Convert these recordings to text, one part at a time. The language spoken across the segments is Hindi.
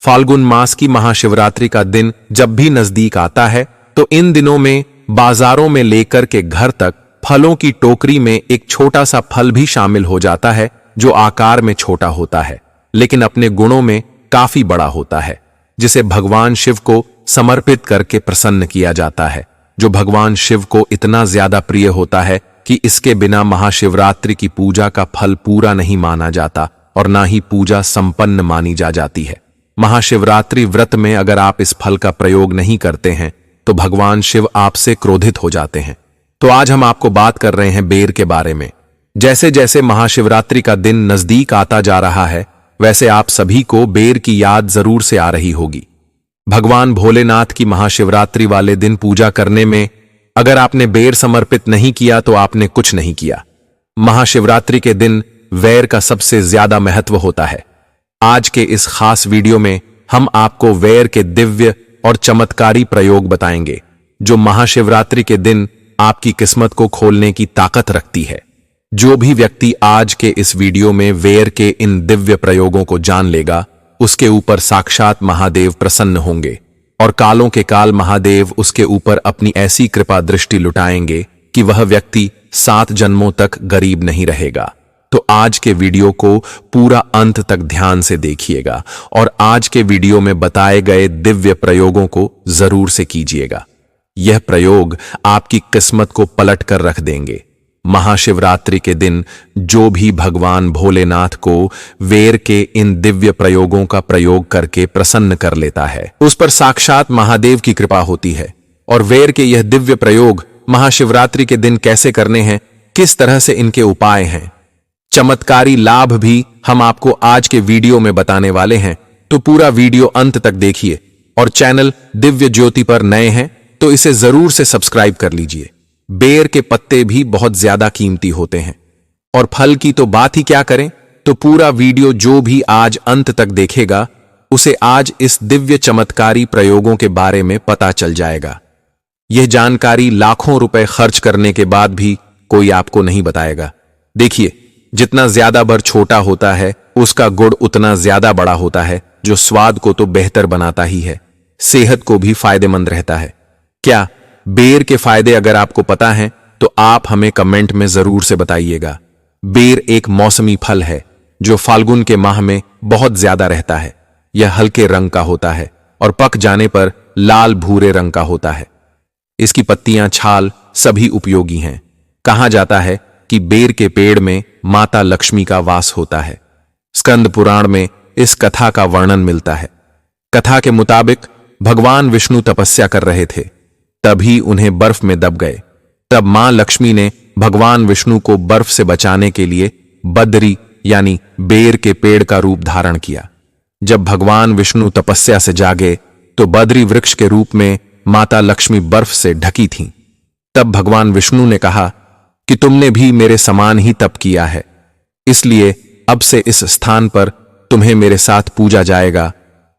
फाल्गुन मास की महाशिवरात्रि का दिन जब भी नजदीक आता है तो इन दिनों में बाजारों में लेकर के घर तक फलों की टोकरी में एक छोटा सा फल भी शामिल हो जाता है, जो आकार में छोटा होता है लेकिन अपने गुणों में काफी बड़ा होता है, जिसे भगवान शिव को समर्पित करके प्रसन्न किया जाता है, जो भगवान शिव को इतना ज्यादा प्रिय होता है कि इसके बिना महाशिवरात्रि की पूजा का फल पूरा नहीं माना जाता और ना ही पूजा संपन्न मानी जाती है। महाशिवरात्रि व्रत में अगर आप इस फल का प्रयोग नहीं करते हैं तो भगवान शिव आपसे क्रोधित हो जाते हैं। तो आज हम आपको बात कर रहे हैं बेर के बारे में। जैसे जैसे महाशिवरात्रि का दिन नजदीक आता जा रहा है वैसे आप सभी को बेर की याद जरूर से आ रही होगी। भगवान भोलेनाथ की महाशिवरात्रि वाले दिन पूजा करने में अगर आपने बेर समर्पित नहीं किया तो आपने कुछ नहीं किया। महाशिवरात्रि के दिन बेर का सबसे ज्यादा महत्व होता है। आज के इस खास वीडियो में हम आपको बेर के दिव्य और चमत्कारी प्रयोग बताएंगे जो महाशिवरात्रि के दिन आपकी किस्मत को खोलने की ताकत रखती है। जो भी व्यक्ति आज के इस वीडियो में बेर के इन दिव्य प्रयोगों को जान लेगा उसके ऊपर साक्षात महादेव प्रसन्न होंगे और कालों के काल महादेव उसके ऊपर अपनी ऐसी कृपा दृष्टि लुटाएंगे कि वह व्यक्ति 7 जन्मों तक गरीब नहीं रहेगा। तो आज के वीडियो को पूरा अंत तक ध्यान से देखिएगा और आज के वीडियो में बताए गए दिव्य प्रयोगों को जरूर से कीजिएगा। यह प्रयोग आपकी किस्मत को पलट कर रख देंगे। महाशिवरात्रि के दिन जो भी भगवान भोलेनाथ को बेर के इन दिव्य प्रयोगों का प्रयोग करके प्रसन्न कर लेता है उस पर साक्षात महादेव की कृपा होती है। और बेर के यह दिव्य प्रयोग महाशिवरात्रि के दिन कैसे करने हैं, किस तरह से इनके उपाय हैं, चमत्कारी लाभ भी हम आपको आज के वीडियो में बताने वाले हैं। तो पूरा वीडियो अंत तक देखिए और चैनल दिव्य ज्योति पर नए हैं तो इसे जरूर से सब्सक्राइब कर लीजिए। बेर के पत्ते भी बहुत ज्यादा कीमती होते हैं और फल की तो बात ही क्या करें। तो पूरा वीडियो जो भी आज अंत तक देखेगा उसे आज इस दिव्य चमत्कारी प्रयोगों के बारे में पता चल जाएगा। यह जानकारी लाखों रुपए खर्च करने के बाद भी कोई आपको नहीं बताएगा। देखिए, जितना ज्यादा बर छोटा होता है उसका गुण उतना ज्यादा बड़ा होता है, जो स्वाद को तो बेहतर बनाता ही है, सेहत को भी फायदेमंद रहता है। क्या बेर के फायदे अगर आपको पता है तो आप हमें कमेंट में जरूर से बताइएगा। बेर एक मौसमी फल है जो फाल्गुन के माह में बहुत ज्यादा रहता है। यह हल्के रंग का होता है और पक जाने पर लाल भूरे रंग का होता है। इसकी पत्तियां, छाल सभी उपयोगी हैं। कहा जाता है कि बेर के पेड़ में माता लक्ष्मी का वास होता है। स्कंद पुराण में इस कथा का वर्णन मिलता है। कथा के मुताबिक भगवान विष्णु तपस्या कर रहे थे, तभी उन्हें बर्फ में दब गए। तब मां लक्ष्मी ने भगवान विष्णु को बर्फ से बचाने के लिए बद्री यानी बेर के पेड़ का रूप धारण किया। जब भगवान विष्णु तपस्या से जागे तो बद्री वृक्ष के रूप में माता लक्ष्मी बर्फ से ढकी थीं। तब भगवान विष्णु ने कहा कि तुमने भी मेरे समान ही तप किया है, इसलिए अब से इस स्थान पर तुम्हें मेरे साथ पूजा जाएगा।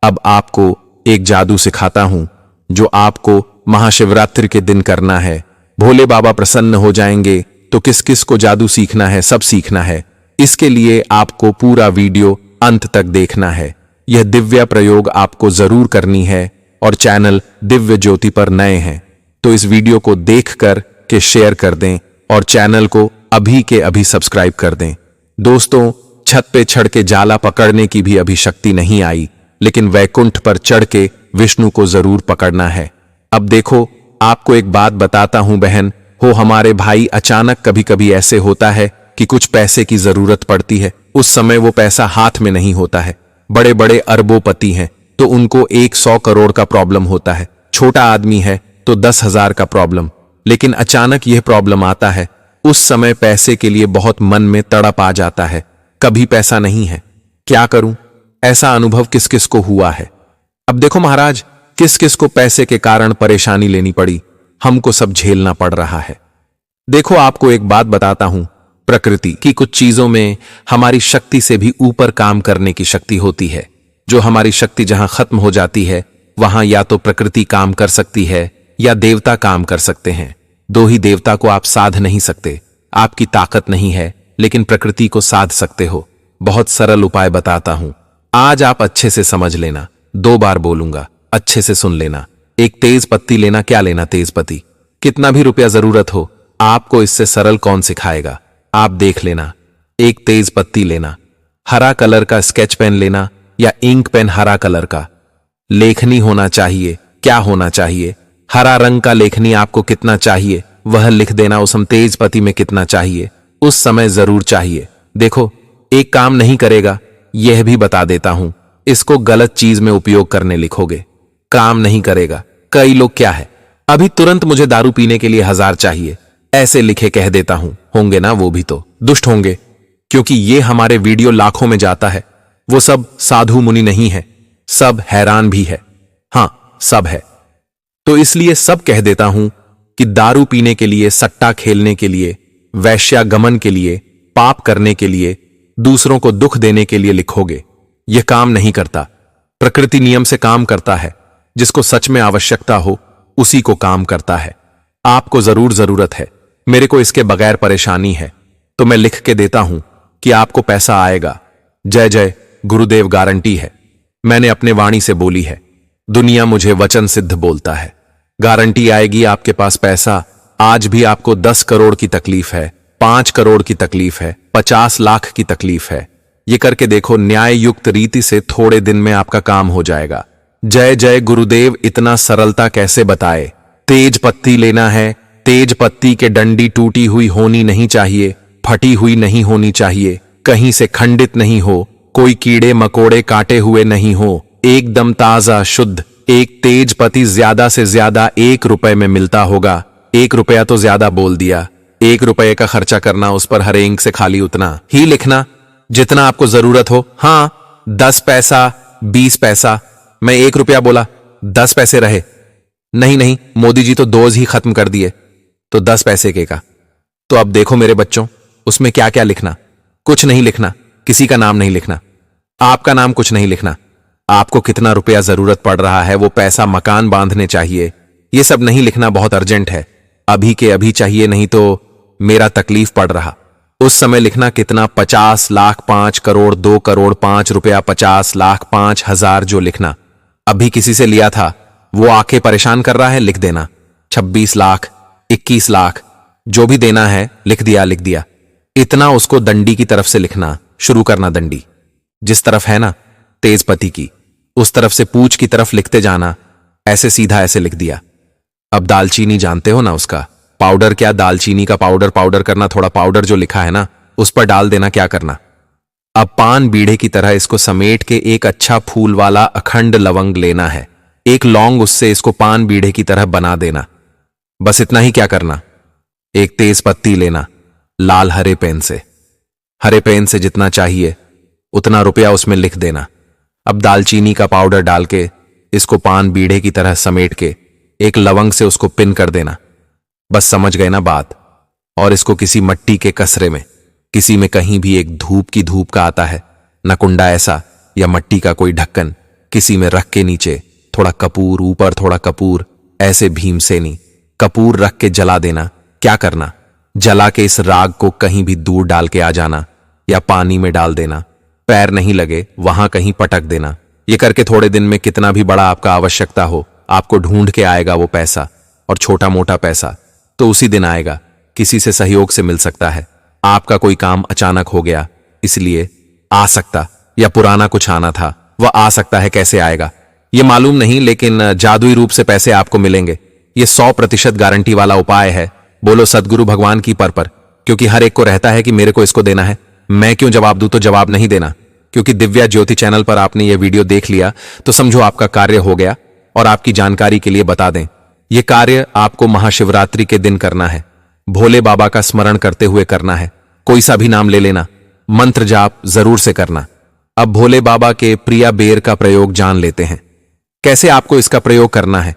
अब आपको एक जादू सिखाता हूं जो आपको महाशिवरात्रि के दिन करना है। भोले बाबा प्रसन्न हो जाएंगे। तो किस किस को जादू सीखना है, सब सीखना है। इसके लिए आपको पूरा वीडियो अंत तक देखना है। यह दिव्य प्रयोग आपको जरूर करनी है और चैनल दिव्य ज्योति पर नए हैं तो इस वीडियो को देखकर के शेयर कर दें और चैनल को अभी के अभी सब्सक्राइब कर दें। दोस्तों, छत पे चढ़ के जाला पकड़ने की भी अभी शक्ति नहीं आई, लेकिन वैकुंठ पर चढ़ के विष्णु को जरूर पकड़ना है। अब देखो, आपको एक बात बताता हूं बहन हो हमारे भाई, अचानक कभी कभी ऐसे होता है कि कुछ पैसे की जरूरत पड़ती है। उस समय वो पैसा हाथ में नहीं होता है। बड़े बड़े अरबोपति हैं तो उनको 100 करोड़ का प्रॉब्लम होता है। छोटा आदमी है तो 10,000 का प्रॉब्लम। लेकिन अचानक यह प्रॉब्लम आता है, उस समय पैसे के लिए बहुत मन में तड़प आ जाता है। कभी पैसा नहीं है, क्या करूं? ऐसा अनुभव किस किस को हुआ है? अब देखो महाराज, किस किस को पैसे के कारण परेशानी लेनी पड़ी, हमको सब झेलना पड़ रहा है। देखो, आपको एक बात बताता हूं, प्रकृति की कुछ चीजों में हमारी शक्ति से भी ऊपर काम करने की शक्ति होती है। जो हमारी शक्ति जहां खत्म हो जाती है वहां या तो प्रकृति काम कर सकती है या देवता काम कर सकते हैं। दो ही देवता को आप साध नहीं सकते, आपकी ताकत नहीं है, लेकिन प्रकृति को साध सकते हो। बहुत सरल उपाय बताता हूं, आज आप अच्छे से समझ लेना। 2 बार बोलूंगा, अच्छे से सुन लेना। एक तेज पत्ती लेना। क्या लेना? तेज पत्ती। कितना भी रुपया जरूरत हो, आपको इससे सरल कौन सिखाएगा, आप देख लेना। एक तेज पत्ती लेना। हरा कलर का स्केच पेन लेना या इंक पेन हरा कलर का। लेखनी होना चाहिए। क्या होना चाहिए? हरा रंग का लेखनी। आपको कितना चाहिए वह लिख देना। उस तेज पत्ती में कितना चाहिए उस समय जरूर चाहिए। देखो, एक काम नहीं करेगा, यह भी बता देता हूं। इसको गलत चीज में उपयोग करने लिखोगे, काम नहीं करेगा। कई लोग क्या है, अभी तुरंत मुझे दारू पीने के लिए 1000 चाहिए, ऐसे लिखे कह देता हूं। होंगे ना, वो भी तो दुष्ट होंगे, क्योंकि ये हमारे वीडियो लाखों में जाता है। वो सब साधु मुनि नहीं है, सब हैरान भी है। हां, सब है। तो इसलिए सब कह देता हूं कि दारू पीने के लिए, सट्टा खेलने के लिए, वैश्यागमन के लिए, पाप करने के लिए, दूसरों को दुख देने के लिए लिखोगे, यह काम नहीं करता। प्रकृति नियम से काम करता है। जिसको सच में आवश्यकता हो उसी को काम करता है। आपको जरूर जरूरत है, मेरे को इसके बगैर परेशानी है, तो मैं लिख के देता हूं कि आपको पैसा आएगा। जय जय गुरुदेव, गारंटी है। मैंने अपने वाणी से बोली है, दुनिया मुझे वचन सिद्ध बोलता है। गारंटी आएगी आपके पास पैसा। आज भी आपको 10 करोड़ की तकलीफ है, 5 करोड़ की तकलीफ है, 50 लाख की तकलीफ है, ये करके देखो, न्याय युक्त रीति से थोड़े दिन में आपका काम हो जाएगा। जय जय गुरुदेव, इतना सरलता कैसे बताए। तेज पत्ती लेना है। तेज पत्ती के डंडी टूटी हुई होनी नहीं चाहिए, फटी हुई नहीं होनी चाहिए, कहीं से खंडित नहीं हो, कोई कीड़े मकोड़े काटे हुए नहीं हो, एकदम ताजा शुद्ध। एक तेज पत्ती ज्यादा से ज्यादा 1 रुपए में मिलता होगा। 1 रुपया तो ज्यादा बोल दिया। 1 रुपये का खर्चा करना, उस पर हर इंक से खाली उतना ही लिखना जितना आपको जरूरत हो। हां, 10 पैसा, 20 पैसा। मैं 1 रुपया बोला, 10 पैसे रहे। नहीं नहीं, मोदी जी तो डोज ही खत्म कर दिए, तो 10 पैसे के का। तो अब देखो मेरे बच्चों, उसमें क्या क्या लिखना। कुछ नहीं लिखना, किसी का नाम नहीं लिखना, आपका नाम कुछ नहीं लिखना। आपको कितना रुपया जरूरत पड़ रहा है, वो पैसा मकान बांधने चाहिए, ये सब नहीं लिखना। बहुत अर्जेंट है, अभी के अभी चाहिए, नहीं तो मेरा तकलीफ पड़ रहा। उस समय लिखना कितना, 50 लाख, 5 करोड़, 2 करोड़, 5 रुपया, 50 लाख, 5,000 जो लिखना। अभी किसी से लिया था, वो आके परेशान कर रहा है, लिख देना। 26 लाख, 21 लाख, जो भी देना है लिख दिया, लिख दिया। इतना उसको दंडी की तरफ से लिखना शुरू करना। दंडी जिस तरफ है ना तेज पत्ती की, उस तरफ से पूंछ की तरफ लिखते जाना। ऐसे सीधा ऐसे लिख दिया। अब दालचीनी जानते हो ना, उसका पाउडर, क्या दालचीनी का पाउडर, पाउडर करना, थोड़ा पाउडर जो लिखा है ना उस पर डाल देना। क्या करना, अब पान बीड़े की तरह इसको समेट के एक अच्छा फूल वाला अखंड लवंग लेना है, एक लौंग, उससे इसको पान बीड़े की तरह बना देना। बस इतना ही। क्या करना, एक तेज पत्ती लेना, लाल हरे पेन से, हरे पेन से जितना चाहिए उतना रुपया उसमें लिख देना। अब दालचीनी का पाउडर डाल के इसको पान बीड़े की तरह समेट के एक लवंग से उसको पिन कर देना। बस समझ गए ना बात। और इसको किसी मट्टी के कसरे में, किसी में कहीं भी एक धूप की धूप का आता है न, कुंडा ऐसा या मट्टी का कोई ढक्कन, किसी में रख के नीचे थोड़ा कपूर, ऊपर थोड़ा कपूर, ऐसे भीमसेनी कपूर रख के जला देना। क्या करना, जला के इस राग को कहीं भी दूर डाल के आ जाना या पानी में डाल देना। पैर नहीं लगे वहां कहीं पटक देना। ये करके थोड़े दिन में कितना भी बड़ा आपका आवश्यकता हो, आपको ढूंढ के आएगा वो पैसा। और छोटा मोटा पैसा तो उसी दिन आएगा, किसी से सहयोग से मिल सकता है। आपका कोई काम अचानक हो गया इसलिए आ सकता, या पुराना कुछ आना था वह आ सकता है। कैसे आएगा ये मालूम नहीं, लेकिन जादुई रूप से पैसे आपको मिलेंगे। ये 100% गारंटी वाला उपाय है। बोलो सदगुरु भगवान की पर, क्योंकि हर एक को रहता है कि मेरे को इसको देना है, मैं क्यों जवाब दूं। तो जवाब नहीं देना, क्योंकि दिव्या ज्योति चैनल पर आपने ये वीडियो देख लिया तो समझो आपका कार्य हो गया। और आपकी जानकारी के लिए बता दें, यह कार्य आपको महाशिवरात्रि के दिन करना है। भोले बाबा का स्मरण करते हुए करना है। कोई सा भी नाम ले लेना, मंत्र जाप जरूर से करना। अब भोले बाबा के प्रिया बेर का प्रयोग जान लेते हैं, कैसे आपको इसका प्रयोग करना है।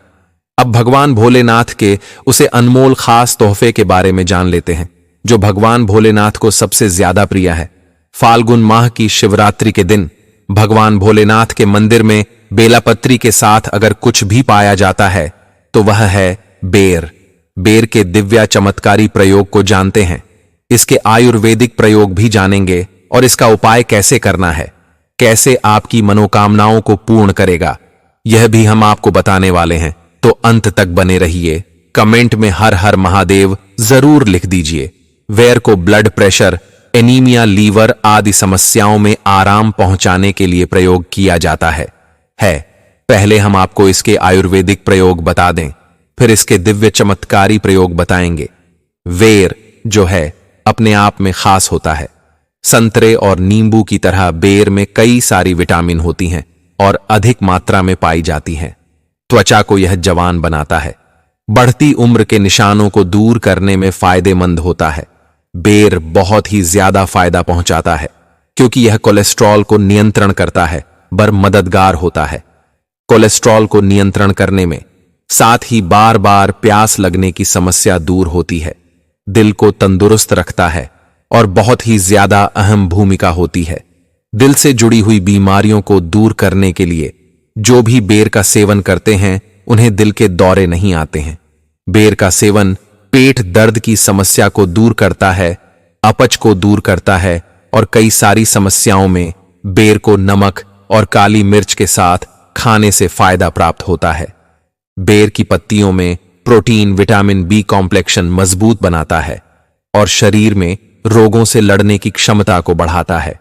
अब भगवान भोलेनाथ के उसे अनमोल खास तोहफे के बारे में जान लेते हैं, जो भगवान भोलेनाथ को सबसे ज्यादा प्रिय है। फाल्गुन माह की शिवरात्रि के दिन भगवान भोलेनाथ के मंदिर में बेलापत्री के साथ अगर कुछ भी पाया जाता है तो वह है बेर। बेर के दिव्या चमत्कारी प्रयोग को जानते हैं, इसके आयुर्वेदिक प्रयोग भी जानेंगे और इसका उपाय कैसे करना है, कैसे आपकी मनोकामनाओं को पूर्ण करेगा। यह भी हम आपको बताने वाले हैं, तो अंत तक बने रहिए। कमेंट में हर हर महादेव जरूर लिख दीजिए। वेर को ब्लड प्रेशर, एनीमिया, लीवर आदि समस्याओं में आराम पहुंचाने के लिए प्रयोग किया जाता है। पहले हम आपको इसके आयुर्वेदिक प्रयोग बता दें, फिर इसके दिव्य चमत्कारी प्रयोग बताएंगे। वेर जो है अपने आप में खास होता है। संतरे और नींबू की तरह बेर में कई सारी विटामिन होती हैं और अधिक मात्रा में पाई जाती हैं। त्वचा को यह जवान बनाता है, बढ़ती उम्र के निशानों को दूर करने में फायदेमंद होता है। बेर बहुत ही ज्यादा फायदा पहुंचाता है क्योंकि यह कोलेस्ट्रॉल को नियंत्रण करता है, बर मददगार होता है कोलेस्ट्रॉल को नियंत्रण करने में। साथ ही बार बार प्यास लगने की समस्या दूर होती है, दिल को तंदुरुस्त रखता है और बहुत ही ज्यादा अहम भूमिका होती है दिल से जुड़ी हुई बीमारियों को दूर करने के लिए। जो भी बेर का सेवन करते हैं उन्हें दिल के दौरे नहीं आते हैं। बेर का सेवन पेट दर्द की समस्या को दूर करता है, अपच को दूर करता है और कई सारी समस्याओं में बेर को नमक और काली मिर्च के साथ खाने से फायदा प्राप्त होता है। बेर की पत्तियों में प्रोटीन, विटामिन बी कॉम्प्लेक्शन मजबूत बनाता है और शरीर में रोगों से लड़ने की क्षमता को बढ़ाता है।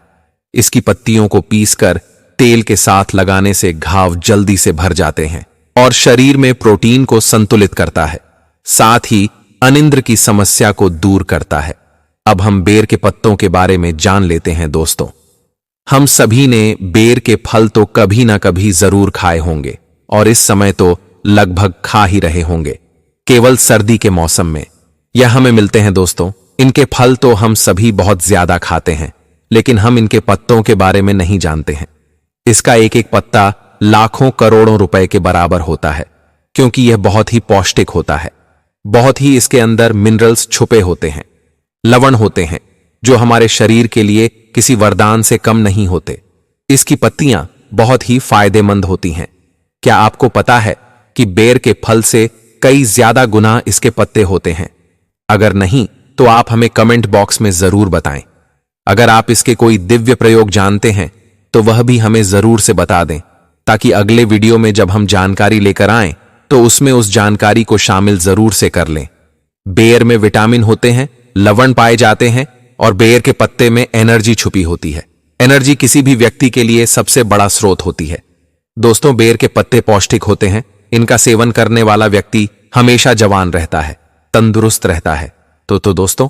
इसकी पत्तियों को पीसकर तेल के साथ लगाने से घाव जल्दी से भर जाते हैं और शरीर में प्रोटीन को संतुलित करता है। साथ ही अनिद्रा की समस्या को दूर करता है। अब हम बेर के पत्तों के बारे में जान लेते हैं। दोस्तों, हम सभी ने बेर के फल तो कभी ना कभी जरूर खाए होंगे और इस समय तो लगभग खा ही रहे होंगे। केवल सर्दी के मौसम में यह हमें मिलते हैं। दोस्तों, इनके फल तो हम सभी बहुत ज्यादा खाते हैं, लेकिन हम इनके पत्तों के बारे में नहीं जानते हैं। इसका एक एक पत्ता लाखों करोड़ों रुपए के बराबर होता है क्योंकि यह बहुत ही पौष्टिक होता है। बहुत ही इसके अंदर मिनरल्स छुपे होते हैं, लवण होते हैं जो हमारे शरीर के लिए किसी वरदान से कम नहीं होते। इसकी पत्तियां बहुत ही फायदेमंद होती हैं। क्या आपको पता है कि बेर के फल से कई ज्यादा गुना इसके पत्ते होते हैं? अगर नहीं तो आप हमें कमेंट बॉक्स में जरूर बताएं। अगर आप इसके कोई दिव्य प्रयोग जानते हैं तो वह भी हमें जरूर से बता दें, ताकि अगले वीडियो में जब हम जानकारी लेकर आएं तो उसमें उस जानकारी को शामिल जरूर से कर लें। बेर में विटामिन होते हैं, लवण पाए जाते हैं और बेर के पत्ते में एनर्जी छुपी होती है। एनर्जी किसी भी व्यक्ति के लिए सबसे बड़ा स्रोत होती है। दोस्तों, बेर के पत्ते पौष्टिक होते हैं। इनका सेवन करने वाला व्यक्ति हमेशा जवान रहता है, तंदुरुस्त रहता है। तो दोस्तों,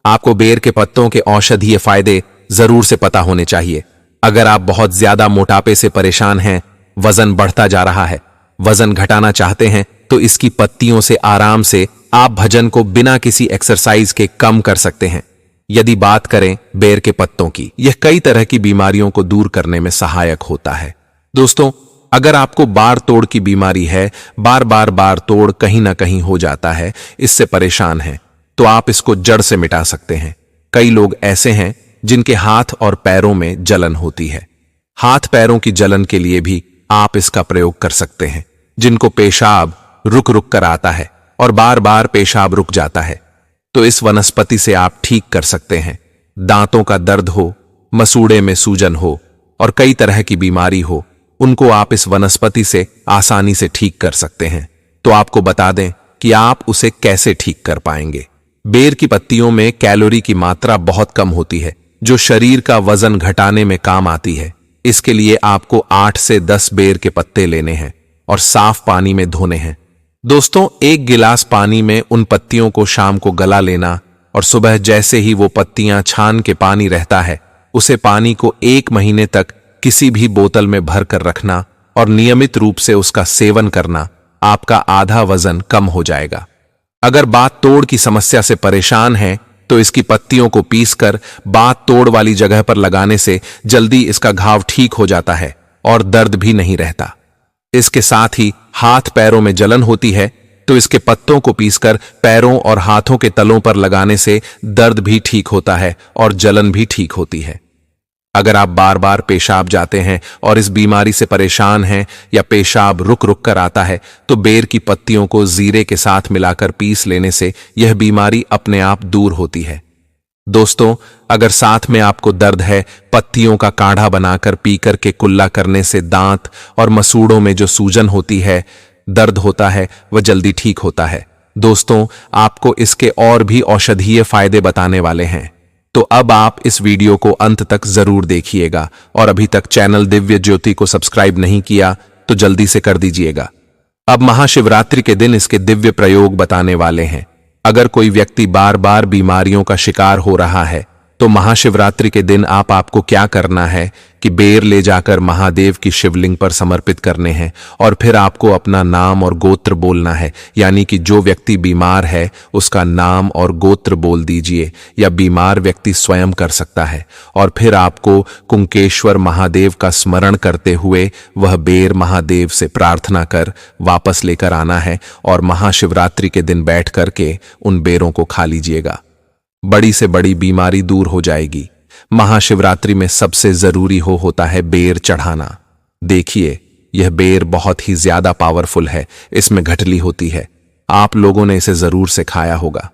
आपको बेर के पत्तों के औषधीय फायदे जरूर से पता होने चाहिए। अगर आप बहुत ज्यादा मोटापे से परेशान हैं, वजन बढ़ता जा रहा है, वजन घटाना चाहते हैं, तो इसकी पत्तियों से आराम से आप भजन को बिना किसी एक्सरसाइज के कम कर सकते हैं। यदि बात करें बेर के पत्तों की, यह कई तरह की बीमारियों को दूर करने में सहायक होता है। दोस्तों, अगर आपको बार तोड़ की बीमारी है, बार तोड़ कहीं ना कहीं हो जाता है, इससे परेशान हैं, तो आप इसको जड़ से मिटा सकते हैं। कई लोग ऐसे हैं जिनके हाथ और पैरों में जलन होती है। हाथ पैरों की जलन के लिए भी आप इसका प्रयोग कर सकते हैं। जिनको पेशाब रुक रुक कर आता है और बार बार पेशाब रुक जाता है, तो इस वनस्पति से आप ठीक कर सकते हैं। दांतों का दर्द हो, मसूड़े में सूजन हो और कई तरह की बीमारी हो, उनको आप इस वनस्पति से आसानी से ठीक कर सकते हैं। तो आपको बता दें कि आप उसे कैसे ठीक कर पाएंगे। बेर की पत्तियों में कैलोरी की मात्रा बहुत कम होती है, जो शरीर का वजन घटाने में काम आती है। इसके लिए आपको 8 से 10 बेर के पत्ते लेने हैं और साफ पानी में धोने हैं। दोस्तों, 1 गिलास पानी में उन पत्तियों को शाम को गला लेना और सुबह जैसे ही वो पत्तियां छान के पानी रहता है, उसे पानी को 1 महीने तक किसी भी बोतल में भर कर रखना और नियमित रूप से उसका सेवन करना। आपका आधा वजन कम हो जाएगा। अगर बात तोड़ की समस्या से परेशान हैं, तो इसकी पत्तियों को पीसकर बात तोड़ वाली जगह पर लगाने से जल्दी इसका घाव ठीक हो जाता है और दर्द भी नहीं रहता। इसके साथ ही हाथ पैरों में जलन होती है, तो इसके पत्तों को पीसकर पैरों और हाथों के तलों पर लगाने से दर्द भी ठीक होता है और जलन भी ठीक होती है। अगर आप बार बार पेशाब जाते हैं और इस बीमारी से परेशान हैं या पेशाब रुक रुक कर आता है, तो बेर की पत्तियों को जीरे के साथ मिलाकर पीस लेने से यह बीमारी अपने आप दूर होती है। दोस्तों, अगर साथ में आपको दर्द है, पत्तियों का काढ़ा बनाकर पी करके कुल्ला करने से दांत और मसूड़ों में जो सूजन होती है, दर्द होता है, वह जल्दी ठीक होता है। दोस्तों, आपको इसके और भी औषधीय फायदे बताने वाले हैं, तो अब आप इस वीडियो को अंत तक जरूर देखिएगा। और अभी तक चैनल दिव्य ज्योति को सब्सक्राइब नहीं किया तो जल्दी से कर दीजिएगा। अब महाशिवरात्रि के दिन इसके दिव्य प्रयोग बताने वाले हैं। अगर कोई व्यक्ति बार बार बीमारियों का शिकार हो रहा है तो महाशिवरात्रि के दिन आपको क्या करना है कि बेर ले जाकर महादेव की शिवलिंग पर समर्पित करने हैं और फिर आपको अपना नाम और गोत्र बोलना है। यानी कि जो व्यक्ति बीमार है उसका नाम और गोत्र बोल दीजिए, या बीमार व्यक्ति स्वयं कर सकता है। और फिर आपको कुंकेश्वर महादेव का स्मरण करते हुए वह बेर महादेव से प्रार्थना कर वापस लेकर आना है और महाशिवरात्रि के दिन बैठ करके उन बेरों को खा लीजिएगा। बड़ी से बड़ी बीमारी दूर हो जाएगी। महाशिवरात्रि में सबसे जरूरी होता है बेर चढ़ाना। देखिए, यह बेर बहुत ही ज्यादा पावरफुल है, इसमें घटली होती है। आप लोगों ने इसे जरूर से खाया होगा।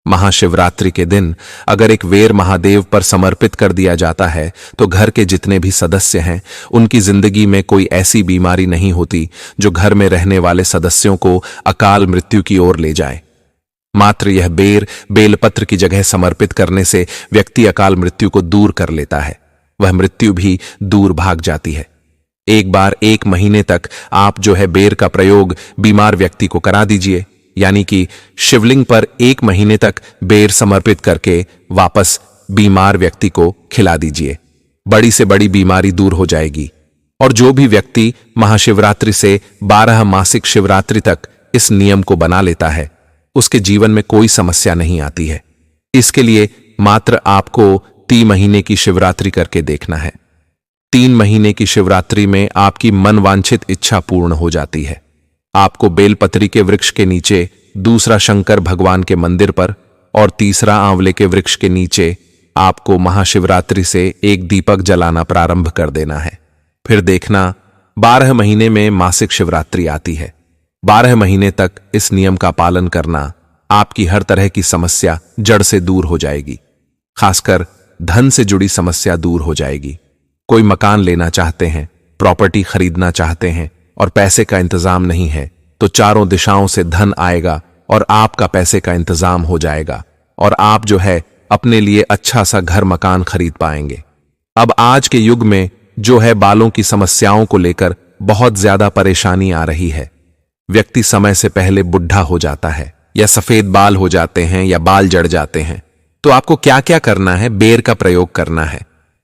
महाशिवरात्रि के दिन अगर एक बेर महादेव पर समर्पित कर दिया जाता है तो घर के जितने भी सदस्य हैं उनकी जिंदगी में कोई ऐसी बीमारी नहीं होती जो घर में रहने वाले सदस्यों को अकाल मृत्यु की ओर ले जाए। मात्र यह बेर बेलपत्र की जगह समर्पित करने से व्यक्ति अकाल मृत्यु को दूर कर लेता है, वह मृत्यु भी दूर भाग जाती है। एक बार 1 महीने तक आप बेर का प्रयोग बीमार व्यक्ति को करा दीजिए, यानी कि शिवलिंग पर 1 महीने तक बेर समर्पित करके वापस बीमार व्यक्ति को खिला दीजिए। बड़ी से बड़ी बीमारी दूर हो जाएगी। और जो भी व्यक्ति महाशिवरात्रि से 12 मासिक शिवरात्रि तक इस नियम को बना लेता है उसके जीवन में कोई समस्या नहीं आती है। इसके लिए मात्र आपको 3 महीने की शिवरात्रि करके देखना है। 3 महीने की शिवरात्रि में आपकी मनवांछित इच्छा पूर्ण हो जाती है। आपको बेलपत्री के वृक्ष के नीचे, दूसरा शंकर भगवान के मंदिर पर और तीसरा आंवले के वृक्ष के नीचे आपको महाशिवरात्रि से एक दीपक जलाना प्रारंभ कर देना है। फिर देखना 12 महीने में मासिक शिवरात्रि आती है। 12 महीने तक इस नियम का पालन करना आपकी हर तरह की समस्या जड़ से दूर हो जाएगी। खासकर धन से जुड़ी समस्या दूर हो जाएगी। कोई मकान लेना चाहते हैं, प्रॉपर्टी खरीदना चाहते हैं और पैसे का इंतजाम नहीं है तो चारों दिशाओं से धन आएगा और आपका पैसे का इंतजाम हो जाएगा और आप अपने लिए अच्छा सा घर मकान खरीद पाएंगे। अब आज के युग में बालों की समस्याओं को लेकर बहुत ज्यादा परेशानी आ रही है। व्यक्ति समय से पहले बुढ़ा हो जाता है, या सफेद बाल हो जाते हैं, या बाल जड़ जाते हैं। तो आपको क्या क्या करना है? बेर का प्रयोग करना है।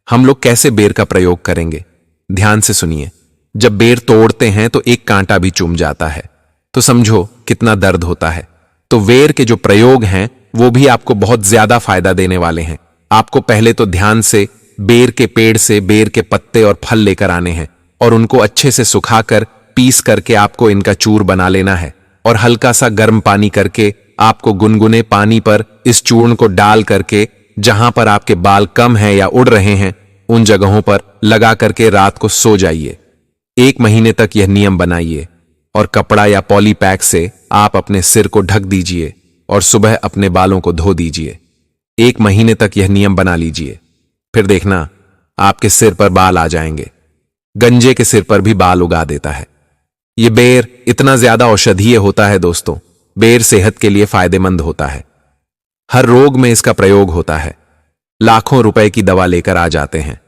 हम लोग कैसे बेर का प्रयोग करेंगे? ध्यान से सुनिए। जब बेर तोड़ते हैं तो एक कांटा भी चुम जाता है, तो समझो कितना दर्द होता है। तो बेर के जो प्रयोग हैं वो भी आपको बहुत ज्यादा फायदा देने वाले हैं। आपको पहले तो ध्यान से बेर के पेड़ से बेर के पत्ते और फल लेकर आने हैं और उनको अच्छे से सुखाकर पीस करके आपको इनका चूर बना लेना है और हल्का सा गर्म पानी करके आपको गुनगुने पानी पर इस चूर्ण को डाल करके जहां पर आपके बाल कम हैं या उड़ रहे हैं उन जगहों पर लगा करके रात को सो जाइए। 1 महीने तक यह नियम बनाइए और कपड़ा या पॉली पैक से आप अपने सिर को ढक दीजिए और सुबह अपने बालों को धो दीजिए। 1 महीने तक यह नियम बना लीजिए। फिर देखना आपके सिर पर बाल आ जाएंगे। गंजे के सिर पर भी बाल उगा देता है। ये बेर इतना ज्यादा औषधीय होता है दोस्तों। बेर सेहत के लिए फायदेमंद होता है। हर रोग में इसका प्रयोग होता है। लाखों रुपए की दवा लेकर आ जाते हैं,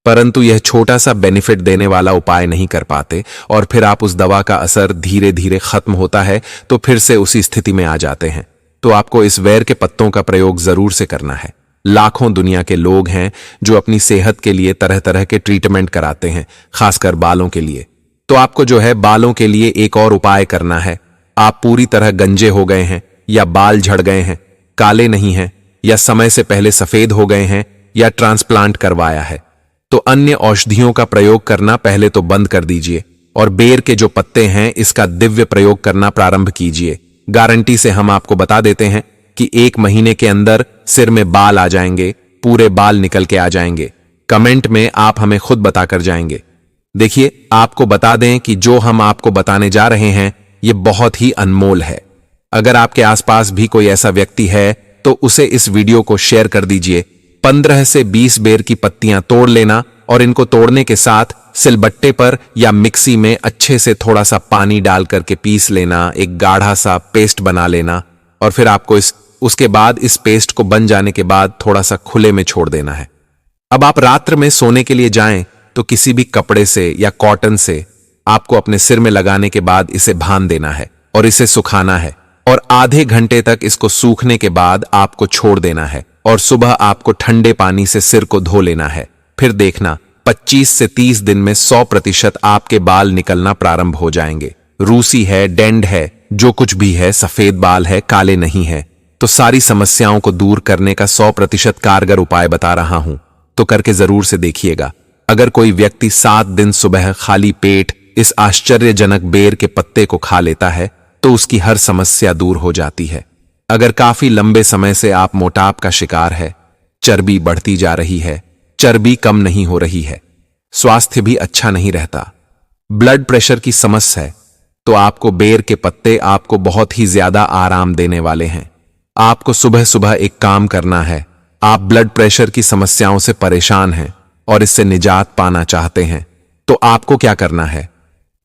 परंतु यह छोटा सा बेनिफिट देने वाला उपाय नहीं कर पाते और फिर आप उस दवा का असर धीरे धीरे खत्म होता है तो फिर से उसी स्थिति में आ जाते हैं। तो आपको इस बेर के पत्तों का प्रयोग जरूर से करना है। लाखों दुनिया के लोग हैं जो अपनी सेहत के लिए तरह तरह के ट्रीटमेंट कराते हैं, खासकर बालों के लिए। तो आपको बालों के लिए एक और उपाय करना है। आप पूरी तरह गंजे हो गए हैं या बाल झड़ गए हैं, काले नहीं हैं, या समय से पहले सफेद हो गए हैं, या ट्रांसप्लांट करवाया है, तो अन्य औषधियों का प्रयोग करना पहले तो बंद कर दीजिए और बेर के जो पत्ते हैं इसका दिव्य प्रयोग करना प्रारंभ कीजिए। गारंटी से हम आपको बता देते हैं कि 1 महीने के अंदर सिर में बाल आ जाएंगे, पूरे बाल निकल के आ जाएंगे। कमेंट में आप हमें खुद बताकर जाएंगे। देखिए, आपको बता दें कि जो हम आपको बताने जा रहे हैं ये बहुत ही अनमोल है। अगर आपके आसपास भी कोई ऐसा व्यक्ति है तो उसे इस वीडियो को शेयर कर दीजिए। 15 से 20 बेर की पत्तियां तोड़ लेना और इनको तोड़ने के साथ सिलबट्टे पर या मिक्सी में अच्छे से थोड़ा सा पानी डाल करके पीस लेना, एक गाढ़ा सा पेस्ट बना लेना। और फिर आपको उसके बाद इस पेस्ट को बन जाने के बाद थोड़ा सा खुले में छोड़ देना है। अब आप रात्र में सोने के लिए जाएं तो किसी भी कपड़े से या कॉटन से आपको अपने सिर में लगाने के बाद इसे बांध देना है और इसे सुखाना है और आधे घंटे तक इसको सूखने के बाद आपको छोड़ देना है और सुबह आपको ठंडे पानी से सिर को धो लेना है। फिर देखना 25 से 30 दिन में 100% आपके बाल निकलना प्रारंभ हो जाएंगे। रूसी है, डेंड है, जो कुछ भी है, सफेद बाल है, काले नहीं है, तो सारी समस्याओं को दूर करने का 100% कारगर उपाय बता रहा हूं, तो करके जरूर से देखिएगा। अगर कोई व्यक्ति 7 दिन सुबह खाली पेट इस आश्चर्यजनक बेर के पत्ते को खा लेता है तो उसकी हर समस्या दूर हो जाती है। अगर काफी लंबे समय से आप मोटाप का शिकार है, चर्बी बढ़ती जा रही है, चर्बी कम नहीं हो रही है, स्वास्थ्य भी अच्छा नहीं रहता, ब्लड प्रेशर की समस्या है, तो आपको बेर के पत्ते आपको बहुत ही ज्यादा आराम देने वाले हैं। आपको सुबह सुबह एक काम करना है। आप ब्लड प्रेशर की समस्याओं से परेशान हैं और इससे निजात पाना चाहते हैं, तो आपको क्या करना है?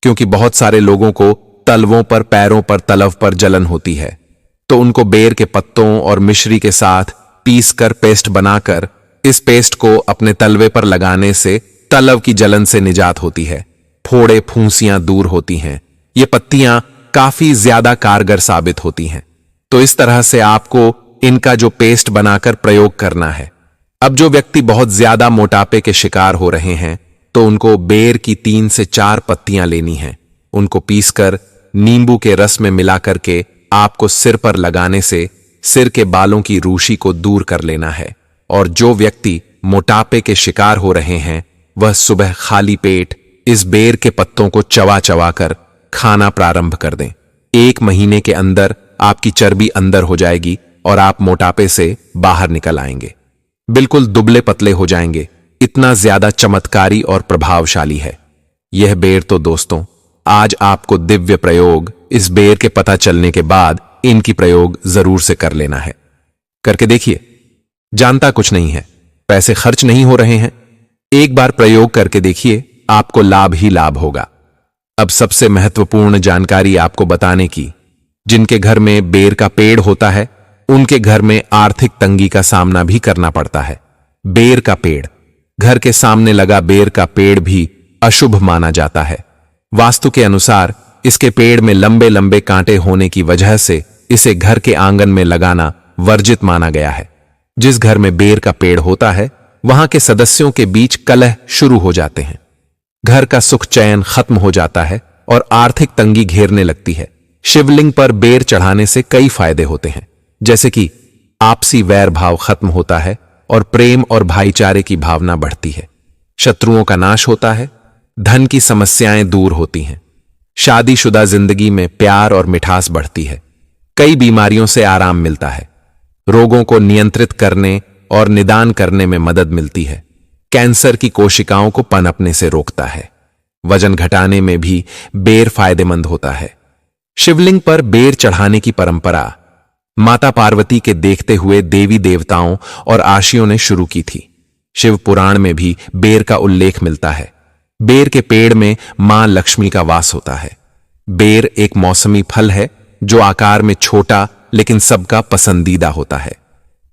क्योंकि बहुत सारे लोगों को तलवों पर, पैरों पर, तलव पर जलन होती है, तो उनको बेर के पत्तों और मिश्री के साथ पीसकर पेस्ट बनाकर इस पेस्ट को अपने तलवे पर लगाने से तलव की जलन से निजात होती है, फोड़े फूंसियां दूर होती हैं। ये पत्तियां काफी ज्यादा कारगर साबित होती हैं। तो इस तरह से आपको इनका जो पेस्ट बनाकर प्रयोग करना है। अब जो व्यक्ति बहुत ज्यादा मोटापे के शिकार हो रहे हैं तो उनको बेर की 3 से 4 पत्तियां लेनी हैं। उनको पीसकर नींबू के रस में मिलाकर के आपको सिर पर लगाने से सिर के बालों की रूसी को दूर कर लेना है। और जो व्यक्ति मोटापे के शिकार हो रहे हैं वह सुबह खाली पेट इस बेर के पत्तों को चबा चबा कर खाना प्रारंभ कर दें। 1 महीने के अंदर आपकी चर्बी अंदर हो जाएगी और आप मोटापे से बाहर निकल आएंगे, बिल्कुल दुबले पतले हो जाएंगे। इतना ज्यादा चमत्कारी और प्रभावशाली है यह बेर। तो दोस्तों, आज आपको दिव्य प्रयोग इस बेर के पता चलने के बाद इनकी प्रयोग जरूर से कर लेना है। करके देखिए, जानता कुछ नहीं है, पैसे खर्च नहीं हो रहे हैं, एक बार प्रयोग करके देखिए, आपको लाभ ही लाभ होगा। अब सबसे महत्वपूर्ण जानकारी आपको बताने की, जिनके घर में बेर का पेड़ होता है उनके घर में आर्थिक तंगी का सामना भी करना पड़ता है। बेर का पेड़, घर के सामने लगा बेर का पेड़ भी अशुभ माना जाता है। वास्तु के अनुसार इसके पेड़ में लंबे लंबे कांटे होने की वजह से इसे घर के आंगन में लगाना वर्जित माना गया है। जिस घर में बेर का पेड़ होता है वहां के सदस्यों के बीच कलह शुरू हो जाते हैं, घर का सुख चैन खत्म हो जाता है और आर्थिक तंगी घेरने लगती है। शिवलिंग पर बेर चढ़ाने से कई फायदे होते हैं, जैसे कि आपसी वैर भाव खत्म होता है और प्रेम और भाईचारे की भावना बढ़ती है, शत्रुओं का नाश होता है, धन की समस्याएं दूर होती हैं, शादीशुदा जिंदगी में प्यार और मिठास बढ़ती है, कई बीमारियों से आराम मिलता है, रोगों को नियंत्रित करने और निदान करने में मदद मिलती है, कैंसर की कोशिकाओं को पनपने से रोकता है, वजन घटाने में भी बेर फायदेमंद होता है। शिवलिंग पर बेर चढ़ाने की परंपरा माता पार्वती के देखते हुए देवी देवताओं और आशियों ने शुरू की थी। शिव पुराण में भी बेर का उल्लेख मिलता है। बेर के पेड़ में मां लक्ष्मी का वास होता है। बेर एक मौसमी फल है जो आकार में छोटा लेकिन सबका पसंदीदा होता है।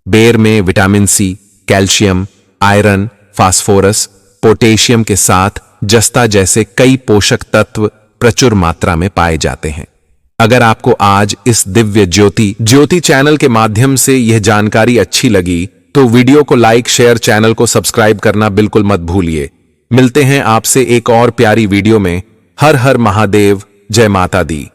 बेर में vitamin C, calcium, iron, phosphorus, potassium के साथ जस्ता जैसे कई पोषक तत्व प्रचुर मात्रा में पाए जाते हैं। अगर आपको आज इस दिव्य ज्योति चैनल के माध्यम से यह जानकारी अच्छी लगी तो वीडियो को लाइक, शेयर, चैनल को सब्सक्राइब करना बिल्कुल मत भूलिए। मिलते हैं आपसे एक और प्यारी वीडियो में। हर हर महादेव, जय माता दी।